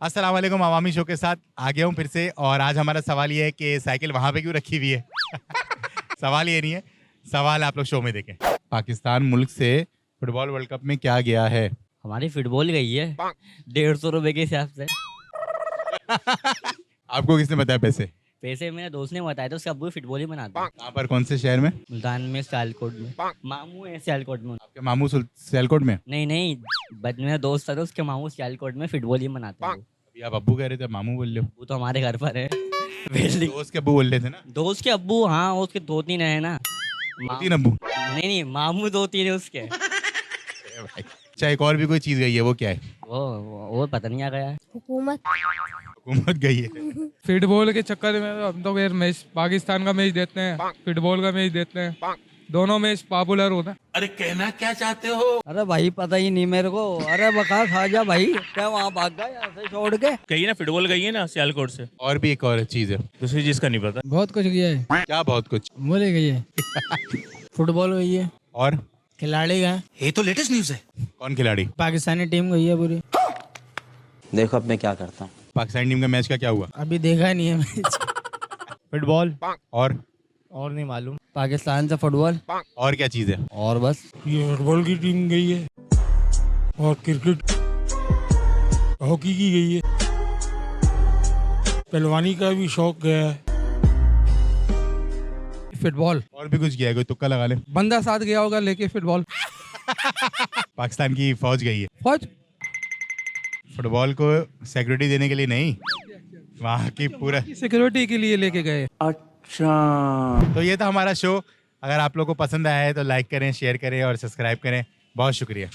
अस्सलाम वालेकुम, अवामी शो के साथ आ गया हूँ फिर से। और आज हमारा सवाल ये है कि साइकिल वहाँ पे क्यों रखी हुई है। सवाल ये नहीं है, सवाल आप लोग शो में देखें। पाकिस्तान मुल्क से फुटबॉल वर्ल्ड कप में क्या गया है? हमारी फुटबॉल गई है 150 रुपए के हिसाब से। आपको किसने बताया पैसे? पैसे मेरे दोस्त ने बताया था, उसका अब्बू फुटबॉल ही बनाता है। कहाँ पर, कौन से शहर में? मुल्तान में, सियालकोट में। मामू है सियालकोट में। आपके मामू सियालकोट में? नहीं नहीं, बट मेरा दोस्त था तो उसके मामू सियालकोट में फुटबॉल ही बनाते हैं। अभी आप अब्बू कह रहे थे, मामू बोल रहे हो। वो तो हमारे घर पर है। दोस्त के अब्बू बोल रहे थे ना? दोस्त के अब्बू, हाँ उसके 2-3 है ना। तीन अब्बू? नहीं नहीं, मामू 2-3 है उसके। अच्छा, एक और भी कोई चीज गई है, वो क्या है? वो पता नहीं आ गया है। हुकूमत गई है। फुटबॉल के चक्कर में हम तो फिर मैच पाकिस्तान का मैच देते हैं, फुटबॉल का मैच देते हैं, दोनों मैच पॉपुलर होता है। अरे कहना क्या चाहते हो? अरे भाई पता ही नहीं मेरे को। अरे बका खा जा भाई, क्या वहाँ भाग गया यहाँ से छोड़ के? गई ना, फुटबॉल गई है ना सियालकोट से। और भी एक और चीज है। दूसरी चीज का नहीं पता। बहुत कुछ किया है। क्या बहुत कुछ? बोले गई है। फुटबॉल गई है, और खिलाड़ी गए। ये तो लेटेस्ट न्यूज है। कौन खिलाड़ी? पाकिस्तानी टीम गई है पूरी। देखो अब मैं क्या करता हूँ। पाकिस्तानी टीम का मैच का क्या हुआ? अभी देखा नहीं है मैच। फुटबॉल और नहीं मालूम। पाकिस्तान से फुटबॉल और क्या चीज है? और बस। ये फुटबॉल की टीम गई है और क्रिकेट हॉकी की गई है, पहलवानी का भी शौक गया है। फुटबॉल और भी कुछ गया है, कोई तुक्का लगा ले। बंदा साथ गया होगा लेके फुटबॉल। पाकिस्तान की फौज गई है। फौज फुटबॉल को सिक्योरिटी देने के लिए नहीं, वहाँ की पूरा। सिक्योरिटी के लिए लेके गए। तो ये था हमारा शो। अगर आप लोगों को पसंद आया है तो लाइक करें, शेयर करें और सब्सक्राइब करें। बहुत शुक्रिया।